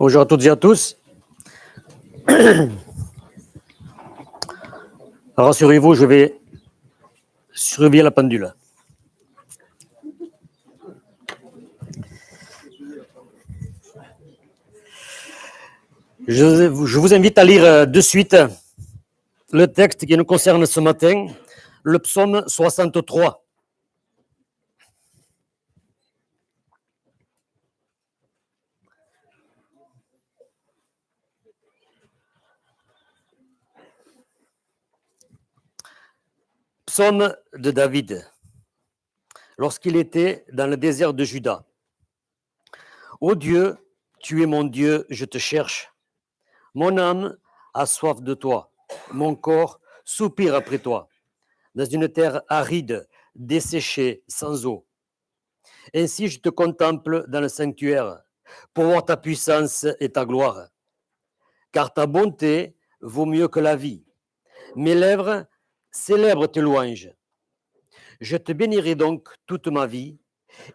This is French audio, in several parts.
Bonjour à toutes et à tous. Rassurez-vous, je vais surveiller la pendule. Je vous invite à lire de suite le texte qui nous concerne ce matin, le psaume 63. Psaume de David, lorsqu'il était dans le désert de Juda. Ô Dieu, tu es mon Dieu, je te cherche. Mon âme a soif de toi, mon corps soupire après toi, dans une terre aride, desséchée, sans eau. Ainsi je te contemple dans le sanctuaire, pour voir ta puissance et ta gloire. Car ta bonté vaut mieux que la vie. Mes lèvres célèbrent tes louanges. Je te bénirai donc toute ma vie.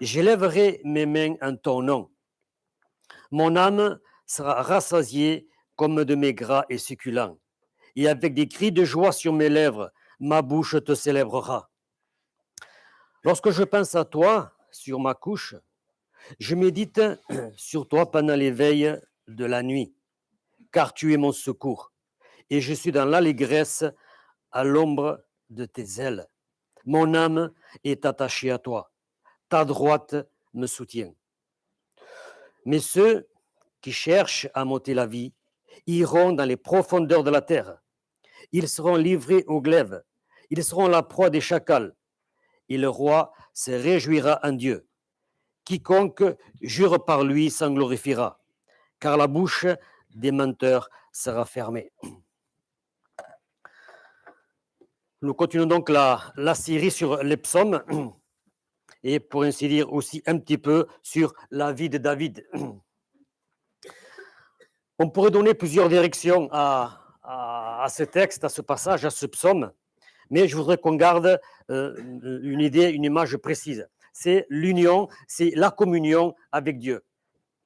J'élèverai mes mains en ton nom. Mon âme sera rassasiée comme de mes gras et succulents. Et avec des cris de joie sur mes lèvres, ma bouche te célébrera. Lorsque je pense à toi sur ma couche, je médite sur toi pendant les veilles de la nuit, car tu es mon secours, et je suis dans l'allégresse à l'ombre de tes ailes. Mon âme est attachée à toi, ta droite me soutient. Mais ceux qui cherchent à m'ôter la vie iront dans les profondeurs de la terre. Ils seront livrés aux glaives, ils seront la proie des chacals, et le roi se réjouira en Dieu. Quiconque jure par lui s'en glorifiera, car la bouche des menteurs sera fermée. Nous continuons donc la série sur les psaumes, et pour ainsi dire aussi un petit peu sur la vie de David. On pourrait donner plusieurs directions à ce texte, à ce passage, à ce psaume, mais je voudrais qu'on garde une idée, une image précise. C'est l'union, c'est la communion avec Dieu,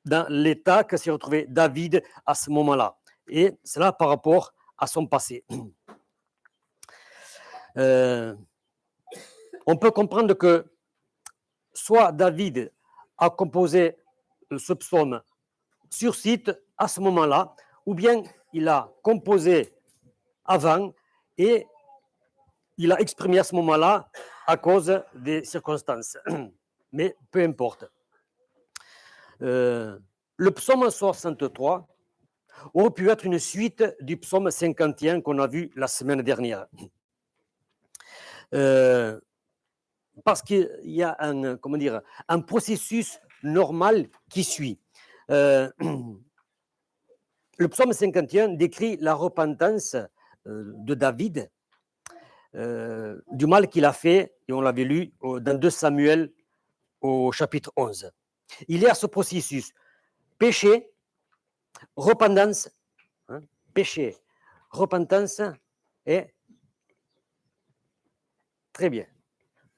dans l'état que s'est retrouvé David à ce moment-là. Et cela par rapport à son passé. On peut comprendre que soit David a composé ce psaume sur site à ce moment-là, ou bien il a composé avant et il a exprimé à ce moment-là à cause des circonstances. Mais peu importe. Le psaume 63 aurait pu être une suite du psaume 51 qu'on a vu la semaine dernière. Parce qu'il y a un processus normal qui suit. Le psaume 51 décrit la repentance de David du mal qu'il a fait, et on l'avait lu dans 2 Samuel au chapitre 11. Il y a ce processus, péché, repentance, péché, repentance, et très bien,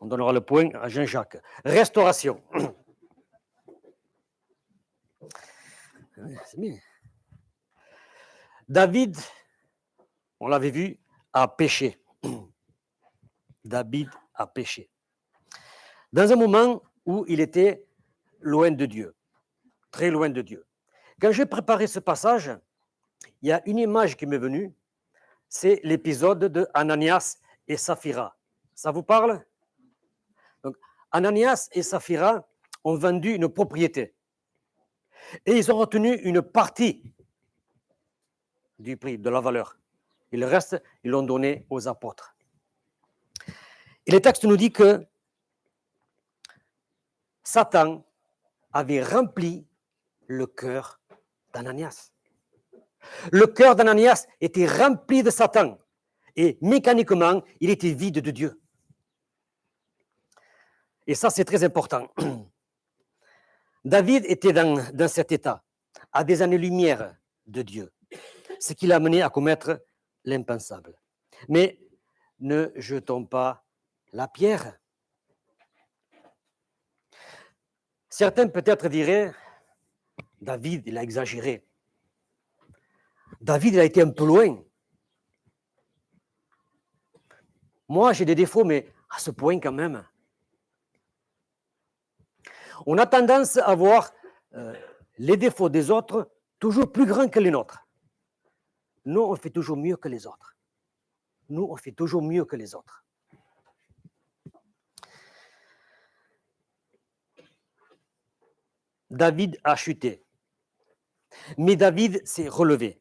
on donnera le point à Jean-Jacques, restauration. C'est bien. David, on l'avait vu, a péché. David a péché. Dans un moment où il était loin de Dieu, très loin de Dieu. Quand j'ai préparé ce passage, il y a une image qui m'est venue, c'est l'épisode de Ananias et Saphira. Ça vous parle? Donc, Ananias et Saphira ont vendu une propriété et ils ont retenu une partie du prix, de la valeur. Et le reste, ils l'ont donné aux apôtres. Et le texte nous dit que Satan avait rempli le cœur d'Ananias. Le cœur d'Ananias était rempli de Satan et mécaniquement, il était vide de Dieu. Et ça, c'est très important. David était dans cet état, à des années-lumière de Dieu, ce qui l'a amené à commettre l'impensable. Mais ne jetons pas la pierre. Certains peut-être diraient, David, il a exagéré. David, il a été un peu loin. Moi, j'ai des défauts, mais à ce point quand même. On a tendance à voir les défauts des autres toujours plus grands que les nôtres. Nous, on fait toujours mieux que les autres. Nous, on fait toujours mieux que les autres. David a chuté. Mais David s'est relevé.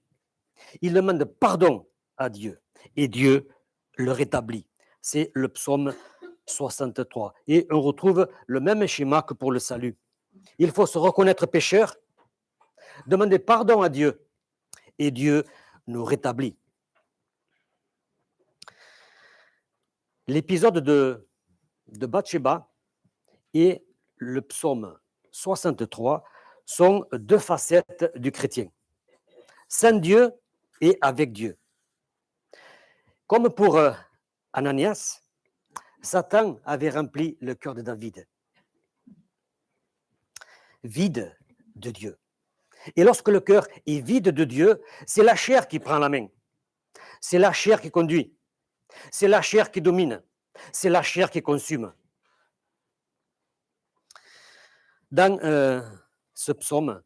Il demande pardon à Dieu. Et Dieu le rétablit. C'est le psaume 63. Et on retrouve le même schéma que pour le salut. Il faut se reconnaître pécheur, demander pardon à Dieu. Et Dieu nous rétablit. L'épisode de Bathsheba et le psaume 63 sont deux facettes du chrétien. Sans Dieu et avec Dieu. Comme pour Ananias, Satan avait rempli le cœur de David. Vide de Dieu. Et lorsque le cœur est vide de Dieu, c'est la chair qui prend la main. C'est la chair qui conduit. C'est la chair qui domine. C'est la chair qui consume. Dans ce psaume,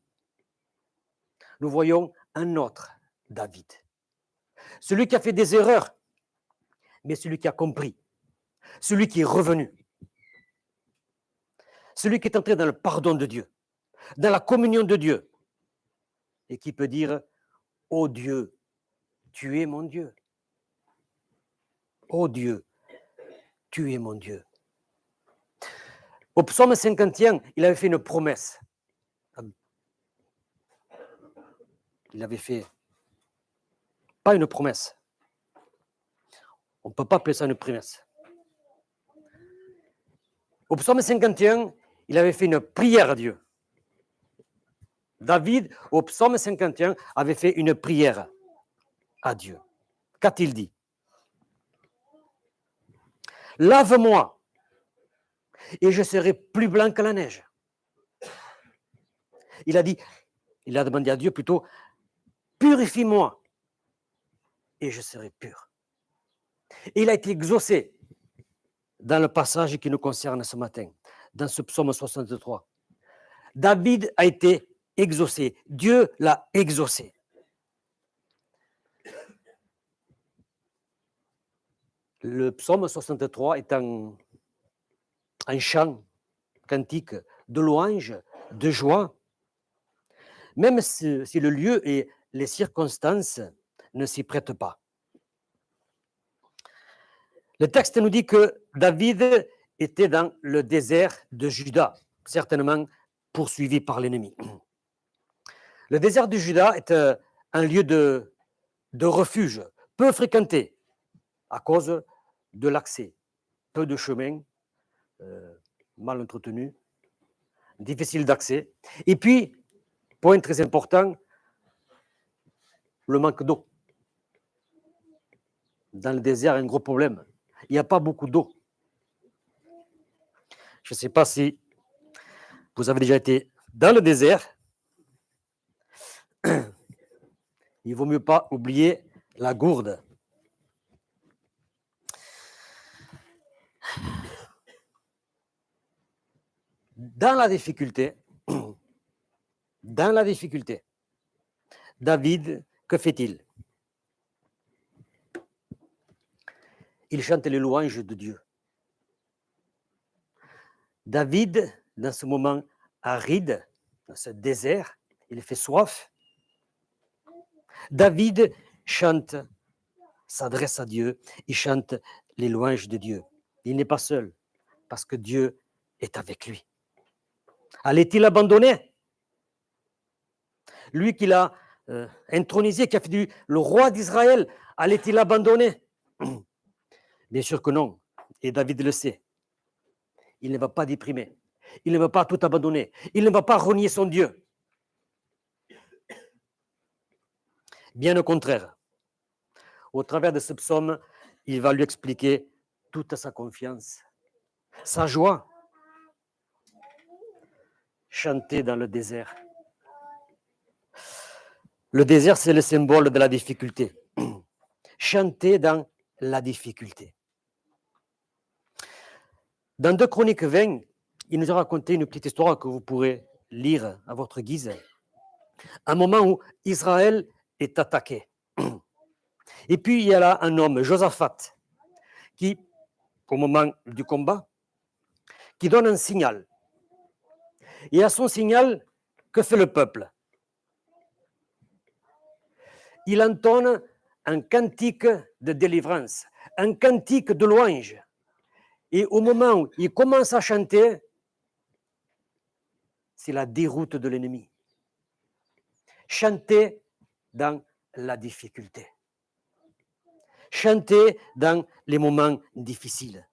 nous voyons un autre David. Celui qui a fait des erreurs, mais celui qui a compris. Celui qui est revenu. Celui qui est entré dans le pardon de Dieu, dans la communion de Dieu, et qui peut dire « Ô Dieu, tu es mon Dieu. Ô Dieu, tu es mon Dieu. » Au psaume 51, il avait fait une promesse. Il avait fait, pas une promesse. On ne peut pas appeler ça une promesse. Au psaume 51, il avait fait une prière à Dieu. David, au psaume 51, avait fait une prière à Dieu. Qu'a-t-il dit? Lave-moi et je serai plus blanc que la neige. Il a demandé à Dieu plutôt, purifie-moi et je serai pur. Et il a été exaucé dans le passage qui nous concerne ce matin, dans ce psaume 63. David a été exaucé. Dieu l'a exaucé. Le psaume 63 est un chant cantique de louange, de joie, même si le lieu et les circonstances ne s'y prêtent pas. Le texte nous dit que David était dans le désert de Juda, certainement poursuivi par l'ennemi. Le désert de Juda est un lieu de refuge, peu fréquenté à cause de l'accès, peu de chemins, mal entretenu, difficile d'accès. Et puis, point très important, le manque d'eau. Dans le désert, un gros problème. Il n'y a pas beaucoup d'eau. Je ne sais pas si vous avez déjà été dans le désert. Il ne vaut mieux pas oublier la gourde. Dans la difficulté, David, que fait-il? Il chante les louanges de Dieu. David, dans ce moment aride, dans ce désert, il fait soif. David chante, s'adresse à Dieu, il chante les louanges de Dieu. Il n'est pas seul, parce que Dieu est avec lui. Allait-il abandonner? Lui qui l'a intronisé, qui a fait le roi d'Israël, allait-il abandonner? Bien sûr que non, et David le sait. Il ne va pas déprimer, il ne va pas tout abandonner, il ne va pas renier son Dieu. Bien au contraire, au travers de ce psaume, il va lui expliquer toute sa confiance, sa joie. Chanter dans le désert. Le désert, c'est le symbole de la difficulté. Chanter dans la difficulté. Dans 2 Chroniques 20, il nous a raconté une petite histoire que vous pourrez lire à votre guise. Un moment où Israël est attaqué. Et puis, il y a là un homme, Josaphat, qui, au moment du combat, qui donne un signal. Et à son signal, que fait le peuple? Il entonne un cantique de délivrance, un cantique de louange. Et au moment où il commence à chanter, c'est la déroute de l'ennemi. Chanter dans la difficulté. Chanter dans les moments difficiles.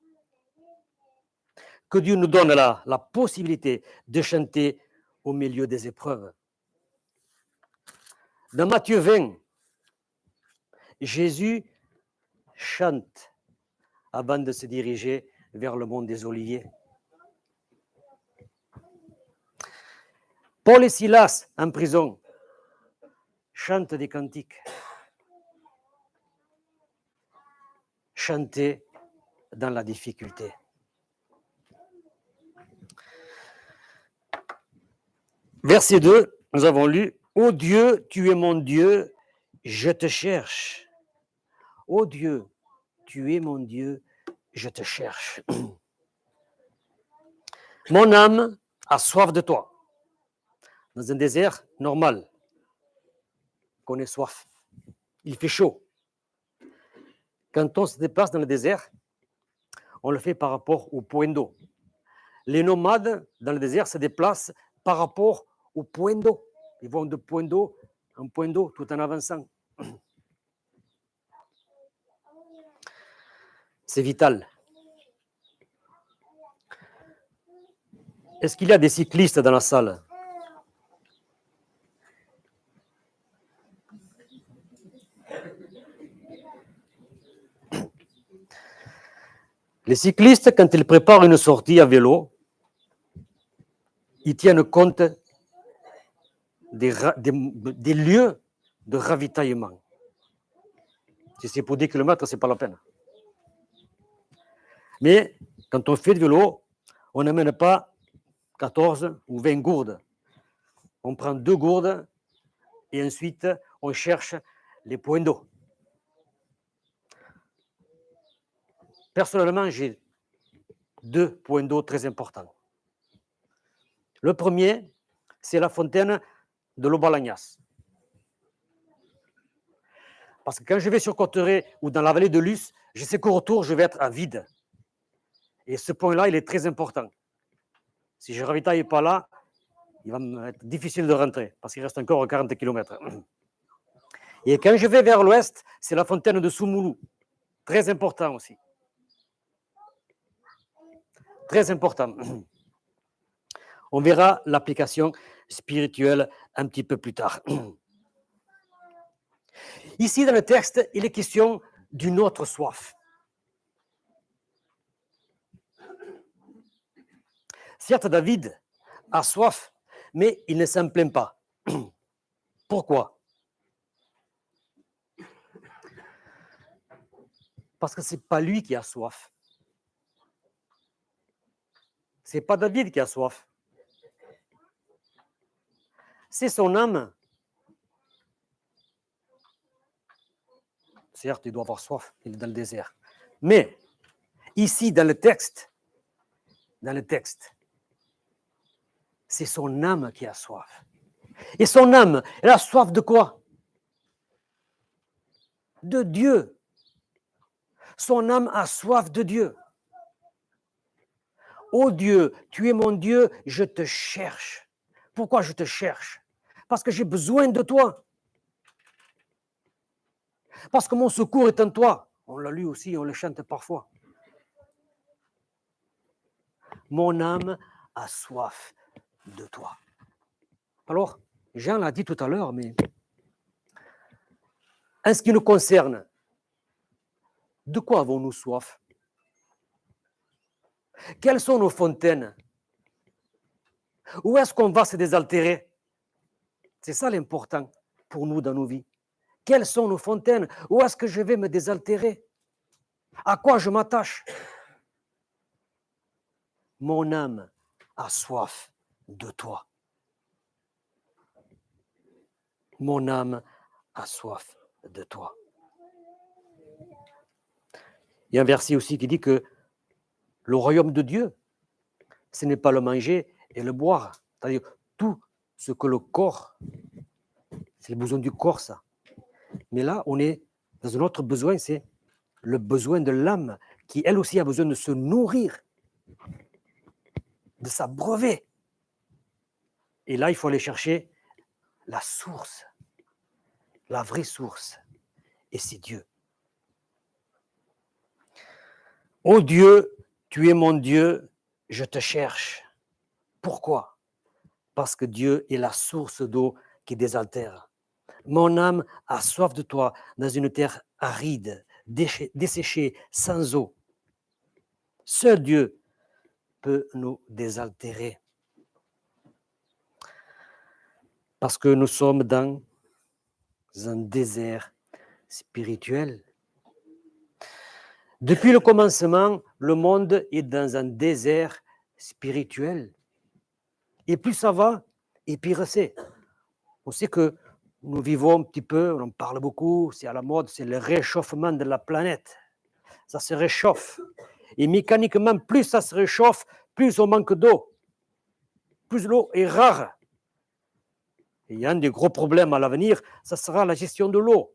Que Dieu nous donne la possibilité de chanter au milieu des épreuves. Dans Matthieu 20, Jésus chante avant de se diriger vers le mont des Oliviers. Paul et Silas, en prison, chantent des cantiques. Chanter dans la difficulté. Verset 2, nous avons lu « Ô Dieu, tu es mon Dieu, je te cherche. Ô Dieu, tu es mon Dieu, je te cherche. Mon âme a soif de toi. » Dans un désert normal, qu'on ait soif. Il fait chaud. Quand on se déplace dans le désert, on le fait par rapport au point d'eau. Les nomades dans le désert se déplacent par rapport au point d'eau. Ils vont de point d'eau en point d'eau tout en avançant. C'est vital. Est-ce qu'il y a des cyclistes dans la salle? Les cyclistes, quand ils préparent une sortie à vélo, ils tiennent compte des lieux de ravitaillement. Si c'est pour 10 km, ce n'est pas la peine. Mais quand on fait du vélo, on n'amène pas 14 ou 20 gourdes. On prend 2 gourdes et ensuite on cherche les points d'eau. Personnellement, j'ai 2 points d'eau très importants. Le premier, c'est la fontaine de l'Aubalagnas. Parce que quand je vais sur Cotteret ou dans la vallée de Luce, je sais qu'au retour, je vais être à vide. Et ce point-là, il est très important. Si je ne ravitaille pas là, il va m'être difficile de rentrer, parce qu'il reste encore 40 km. Et quand je vais vers l'ouest, c'est la fontaine de Soumoulou. Très important aussi. Très important. On verra l'application spirituelle un petit peu plus tard. Ici, dans le texte, il est question d'une autre soif. Certes, David a soif, mais il ne s'en plaint pas. Pourquoi? Parce que ce n'est pas lui qui a soif. Ce n'est pas David qui a soif. C'est son âme. Certes, il doit avoir soif, il est dans le désert. Mais, ici, dans le texte, c'est son âme qui a soif. Et son âme, elle a soif de quoi? De Dieu. Son âme a soif de Dieu. Ô Dieu, tu es mon Dieu, je te cherche. Pourquoi je te cherche? Parce que j'ai besoin de toi. Parce que mon secours est en toi. On l'a lu aussi, on le chante parfois. Mon âme a soif de toi. Alors, Jean l'a dit tout à l'heure, mais en ce qui nous concerne, de quoi avons-nous soif? Quelles sont nos fontaines? Où est-ce qu'on va se désaltérer? C'est ça l'important. pour nous dans nos vies? Quelles sont nos fontaines? Où est-ce que je vais me désaltérer? À quoi je m'attache? Mon âme a soif de toi. Mon âme a soif de toi. Il y a un verset aussi qui dit que le royaume de Dieu, ce n'est pas le manger et le boire. C'est-à-dire tout ce que le corps, c'est le besoin du corps, ça. Mais là, on est dans un autre besoin, c'est le besoin de l'âme, qui elle aussi a besoin de se nourrir, de s'abreuver. Et là, il faut aller chercher la source, la vraie source. Et c'est Dieu. Ô Dieu, tu es mon Dieu, je te cherche. Pourquoi? Parce que Dieu est la source d'eau qui désaltère. Mon âme a soif de toi dans une terre aride, desséchée, sans eau. Seul Dieu peut nous désaltérer. Parce que nous sommes dans un désert spirituel. Depuis le commencement, le monde est dans un désert spirituel. Et plus ça va, et pire c'est. On sait que nous vivons un petit peu, on en parle beaucoup, c'est à la mode, c'est le réchauffement de la planète. Ça se réchauffe. Et mécaniquement, plus ça se réchauffe, plus on manque d'eau. Plus l'eau est rare. Et il y a un des gros problèmes à l'avenir, ça sera la gestion de l'eau.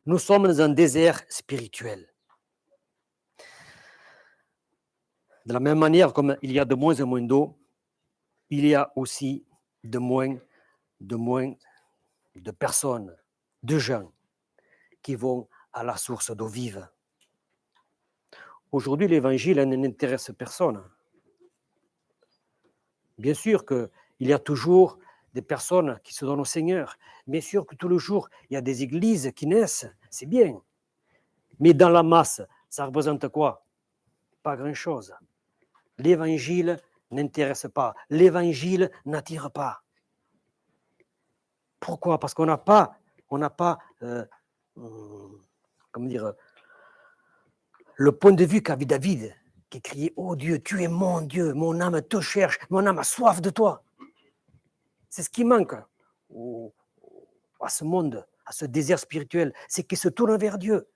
Nous sommes dans un désert spirituel. De la même manière, comme il y a de moins en moins d'eau, il y a aussi de moins de personnes, de gens qui vont à la source d'eau vive. Aujourd'hui, l'évangile n'intéresse personne. Bien sûr qu'il y a toujours des personnes qui se donnent au Seigneur. Bien sûr que tous les jours, il y a des églises qui naissent, c'est bien. Mais dans la masse, ça représente quoi? Pas grand-chose. L'évangile n'intéresse pas. L'évangile n'attire pas. Pourquoi? Parce qu'on n'a pas, comment dire, le point de vue qu'avait David, qui criait: oh Dieu, tu es mon Dieu, mon âme te cherche, mon âme a soif de toi. C'est ce qui manque à ce monde, à ce désert spirituel, c'est qu'il se tourne vers Dieu.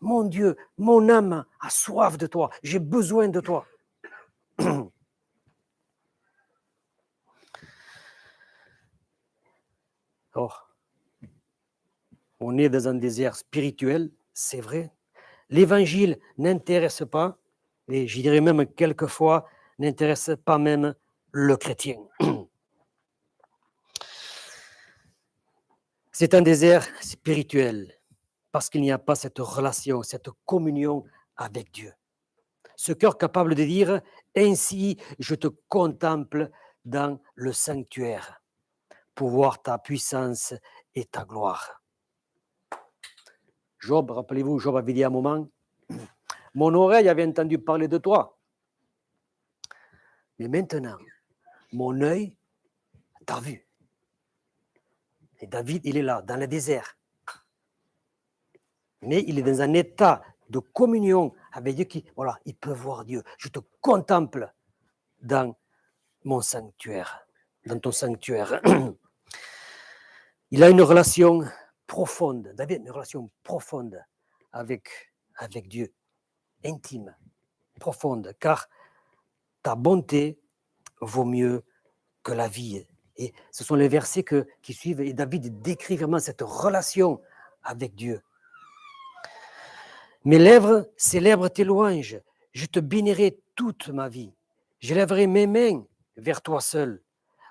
Mon Dieu, mon âme a soif de toi, j'ai besoin de toi. Or, on est dans un désert spirituel, c'est vrai. L'évangile n'intéresse pas, et je dirais même quelquefois, n'intéresse pas même le chrétien. C'est un désert spirituel parce qu'il n'y a pas cette relation, cette communion avec Dieu. Ce cœur capable de dire: ainsi je te contemple dans le sanctuaire pour voir ta puissance et ta gloire. Job, rappelez-vous, Job avait dit à un moment: mon oreille avait entendu parler de toi, mais maintenant, mon œil t'a vu. Et David, il est là, dans le désert. Mais il est dans un état de communion avec Dieu qui, voilà, il peut voir Dieu. Je te contemple dans mon sanctuaire, dans ton sanctuaire. Il a une relation profonde, David, une relation profonde avec Dieu, intime, profonde, car ta bonté vaut mieux que la vie. Et ce sont les versets qui suivent, et David décrit vraiment cette relation avec Dieu. Mes lèvres célèbrent tes louanges, je te bénirai toute ma vie. Je lèverai mes mains vers toi seul.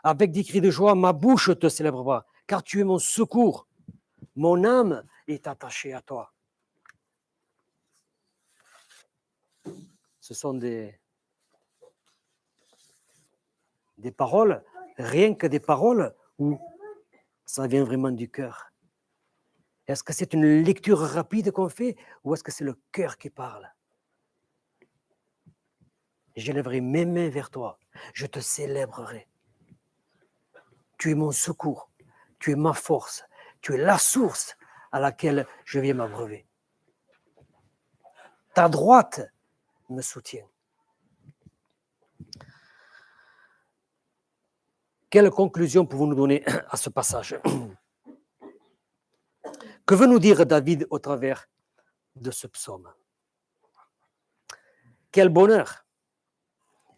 Avec des cris de joie, ma bouche te célébrera, car tu es mon secours. Mon âme est attachée à toi. Ce sont des paroles, rien que des paroles où ça vient vraiment du cœur. Est-ce que c'est une lecture rapide qu'on fait ou est-ce que c'est le cœur qui parle? Je lèverai mes mains vers toi, je te célébrerai. Tu es mon secours. Tu es ma force. Tu es la source à laquelle je viens m'abreuver. Ta droite me soutient. Quelle conclusion pouvons-nous donner à ce passage? Que veut nous dire David au travers de ce psaume? Quel bonheur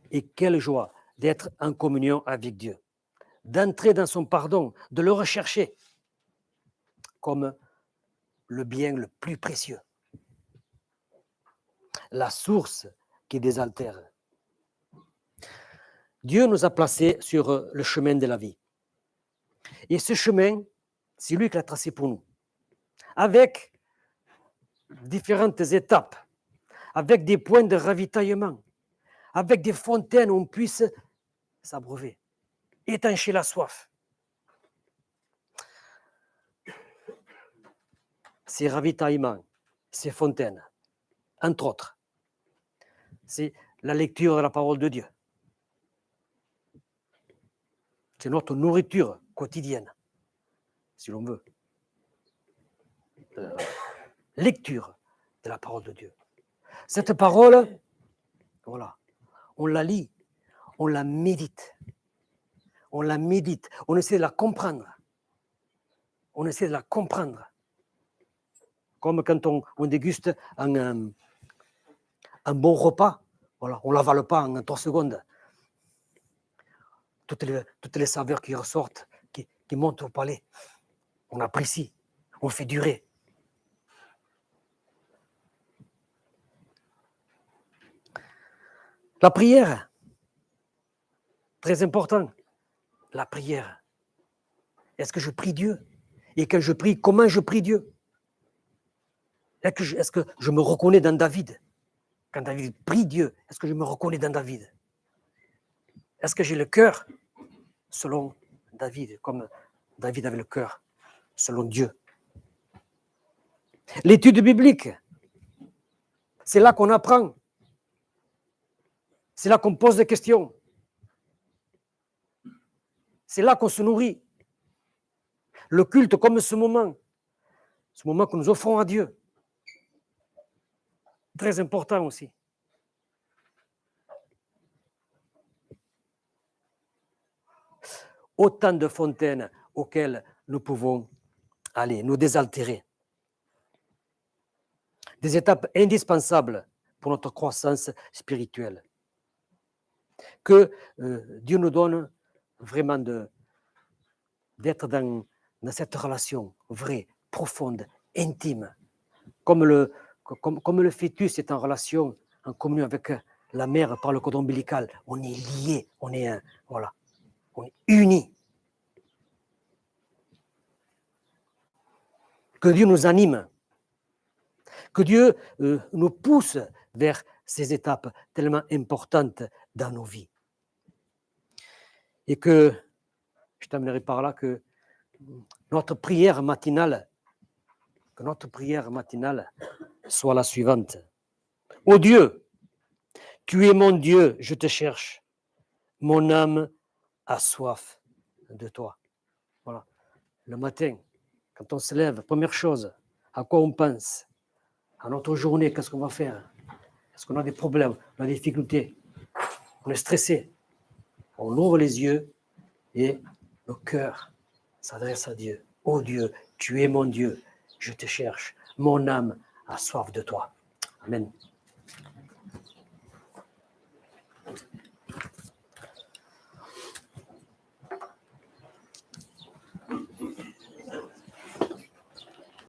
et quelle joie d'être en communion avec Dieu, d'entrer dans son pardon, de le rechercher comme le bien le plus précieux, la source qui désaltère. Dieu nous a placés sur le chemin de la vie. Et ce chemin, c'est lui qui l'a tracé pour nous, avec différentes étapes, avec des points de ravitaillement, avec des fontaines où on puisse s'abreuver, étancher la soif. Ces ravitaillements, ces fontaines, entre autres, c'est la lecture de la parole de Dieu. C'est notre nourriture quotidienne, si l'on veut. Lecture de la parole de Dieu. Cette parole, voilà, on la lit, on la médite. On la médite, on essaie de la comprendre. On essaie de la comprendre. Comme quand on déguste un bon repas, voilà, on ne l'avale pas en 3 secondes. Toutes les saveurs qui ressortent, qui montent au palais, on apprécie, on fait durer. La prière, très important, la prière. Est-ce que je prie Dieu? Et quand je prie, comment je prie Dieu? Est-ce que je me reconnais dans David? Quand David prie Dieu, est-ce que je me reconnais dans David? Est-ce que j'ai le cœur selon David, comme David avait le cœur selon Dieu? L'étude biblique, c'est là qu'on apprend. C'est là qu'on pose des questions. C'est là qu'on se nourrit. Le culte comme ce moment que nous offrons à Dieu. Très important aussi. Autant de fontaines auxquelles nous pouvons aller, nous désaltérer. Des étapes indispensables pour notre croissance spirituelle. Que Dieu nous donne vraiment d'être dans cette relation vraie, profonde, intime. Comme le fœtus est en relation, en communion avec la mère par le cordon ombilical, on est lié, on est unis. Que Dieu nous anime, que Dieu nous pousse vers ces étapes tellement importantes dans nos vies. Et que, je terminerai par là, que notre prière matinale soit la suivante. Ô Dieu, tu es mon Dieu, je te cherche. Mon âme a soif de toi. Voilà. Le matin, quand on se lève, première chose, à quoi on pense? À notre journée, qu'est-ce qu'on va faire? Est-ce qu'on a des problèmes, on a des difficultés? On est stressé. On ouvre les yeux et le cœur s'adresse à Dieu. Ô Dieu, tu es mon Dieu, je te cherche. Mon âme a soif de toi. Amen.